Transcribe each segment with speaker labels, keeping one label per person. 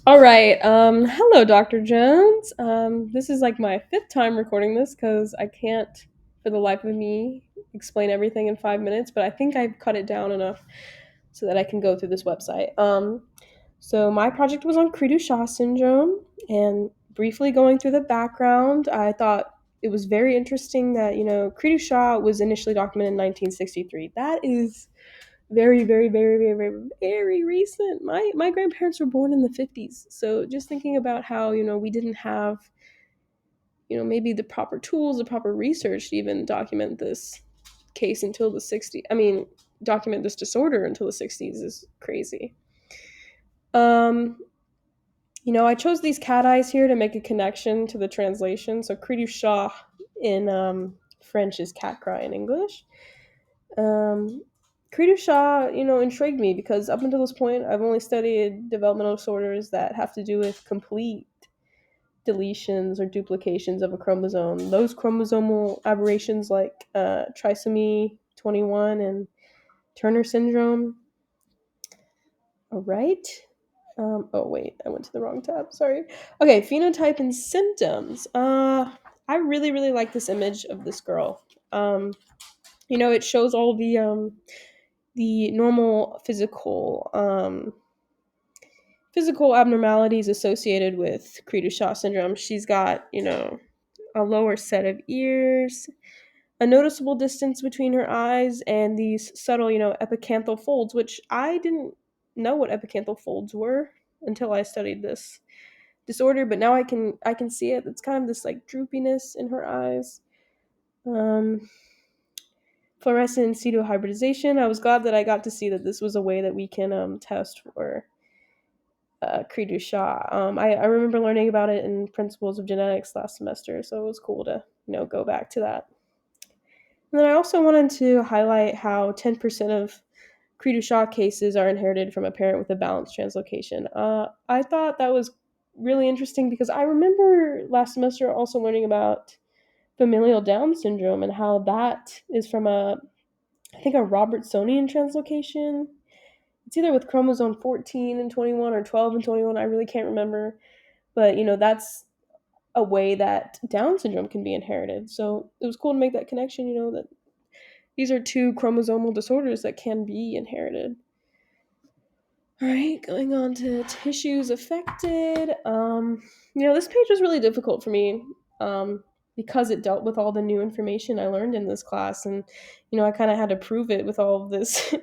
Speaker 1: All right. Hello, Dr. Jones. This is like my fifth time recording this because I can't, for the life of me, explain everything in 5 minutes. But I think I've cut it down enough so that I can go through this website. So my project was on Cri-du-Chat syndrome, and briefly going through the background, I thought it was very interesting that Cri-du-Chat was initially documented in 1963. That is very, very, very, very, very, very recent. My grandparents were born in the 50s. So just thinking about how, we didn't have, maybe the proper tools, the proper research to even document this case until the 60s. I mean, document this disorder until the 60s is crazy. Um, I chose these cat eyes here to make a connection to the translation. So cri du chat in French is cat cry in English. Um, Cri-du-Chat, intrigued me because up until this point, I've only studied developmental disorders that have to do with complete deletions or duplications of a chromosome. Those chromosomal aberrations like trisomy 21 and Turner syndrome. All right. Oh, wait, I went to the wrong tab. Sorry. Okay, phenotype and symptoms. I really, really like this image of this girl. It shows all the normal physical abnormalities associated with Cri-du-Chat syndrome. She's got, a lower set of ears, a noticeable distance between her eyes, and these subtle, epicanthal folds, which I didn't know what epicanthal folds were until I studied this disorder, but now I can see it. It's kind of this like droopiness in her eyes. Um, Fluorescent pseudohybridization. I was glad that I got to see that this was a way that we can test for Cri-du-Chat. I remember learning about it in Principles of Genetics last semester, so it was cool to go back to that. And then I also wanted to highlight how 10% of Cri-du-Chat cases are inherited from a parent with a balanced translocation. I thought that was really interesting because I remember last semester also learning about familial Down syndrome and how that is from I think a Robertsonian translocation. It's either with chromosome 14 and 21 or 12 and 21. I really can't remember. But, that's a way that Down syndrome can be inherited. So it was cool to make that connection, that these are two chromosomal disorders that can be inherited. All right, going on to tissues affected. This page was really difficult for me because it dealt with all the new information I learned in this class, and I kind of had to prove it with all of this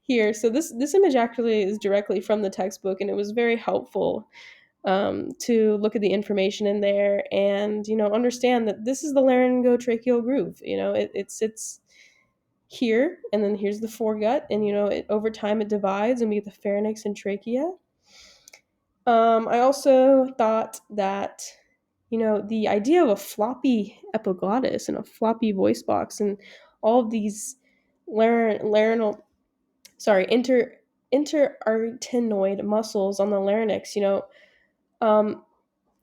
Speaker 1: here. So this image actually is directly from the textbook, and it was very helpful to look at the information in there and understand that this is the laryngotracheal groove. It sits here, and then here's the foregut, and over time it divides, and we get the pharynx and trachea. I also thought that the idea of a floppy epiglottis and a floppy voice box and all of these laryngeal, sorry, interarytenoid muscles on the larynx. Um,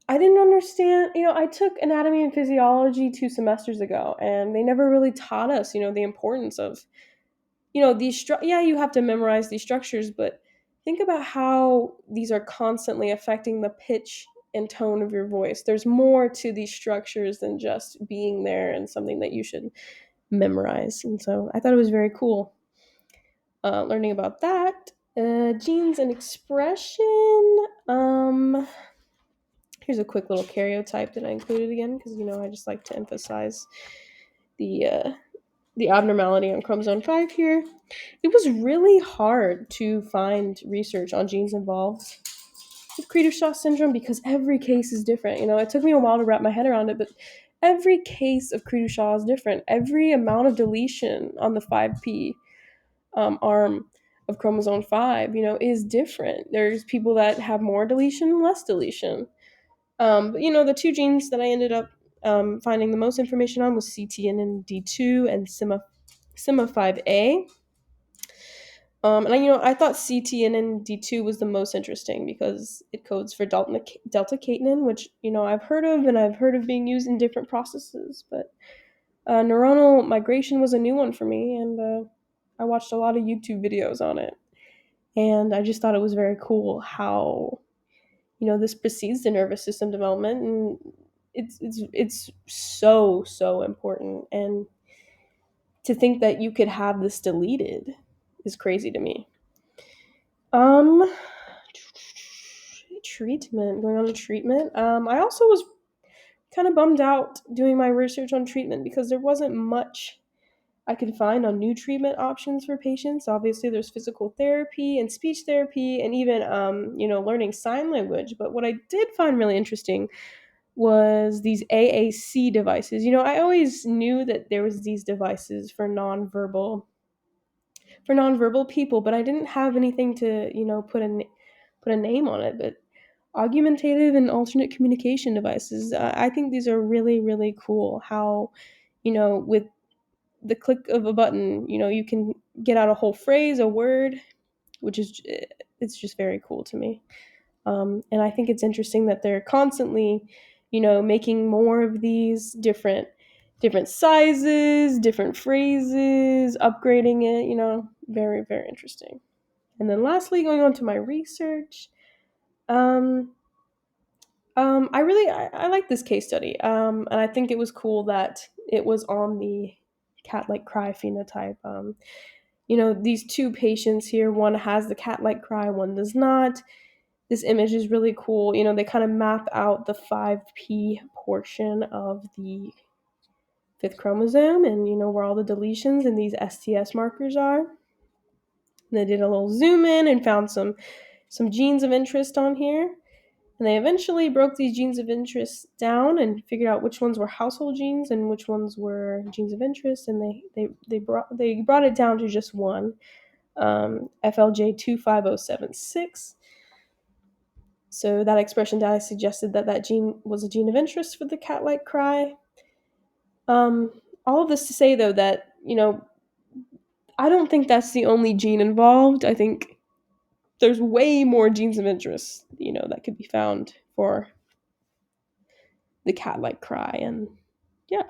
Speaker 1: I didn't understand. I took anatomy and physiology 2 semesters ago, and they never really taught us, the importance of yeah, you have to memorize these structures, but think about how these are constantly affecting the pitch and tone of your voice. There's more to these structures than just being there and something that you should memorize. And so I thought it was very cool learning about that. Genes and expression. Here's a quick little karyotype that I included again because I just like to emphasize the abnormality on chromosome 5 here. It was really hard to find research on genes involved with Cri-du-Chat syndrome because every case is different. It took me a while to wrap my head around it, but every case of Cri-du-Chat is different. Every amount of deletion on the 5p arm of chromosome 5, is different. There's people that have more deletion, less deletion. But the two genes that I ended up finding the most information on was CTNND2 and SIMA5A. And I thought CTNND2 was the most interesting because it codes for delta catenin, which I've heard of, and I've heard of being used in different processes. But neuronal migration was a new one for me, and I watched a lot of YouTube videos on it, and I just thought it was very cool how this precedes the nervous system development, and it's so so important. And to think that you could have this deleted is crazy to me. Um, treatment. Going on to treatment. I also was kind of bummed out doing my research on treatment because there wasn't much I could find on new treatment options for patients. Obviously, there's physical therapy and speech therapy, and even learning sign language. But what I did find really interesting was these AAC devices. I always knew that there was these devices for nonverbal people, but I didn't have anything to put a name on it. But augmentative and alternate communication devices, I think these are really really cool. How with the click of a button, you can get out a whole phrase, a word, which is it's just very cool to me. And I think it's interesting that they're constantly, making more of these different sizes, different phrases, upgrading it. Very very interesting. And then lastly, going on to my research, um, I like this case study, and I think it was cool that it was on the cat-like cry phenotype. These two patients here, one has the cat-like cry, one does not. This image is really cool. They kind of map out the 5p portion of the fifth chromosome, and where all the deletions and these STS markers are. And they did a little zoom in and found some genes of interest on here. And they eventually broke these genes of interest down and figured out which ones were household genes and which ones were genes of interest. And they brought it down to just one, FLJ25076. So that expression data suggested that gene was a gene of interest for the cat-like cry. All of this to say, though, that I don't think that's the only gene involved. I think there's way more genes of interest, that could be found for the cat-like cry. And yeah.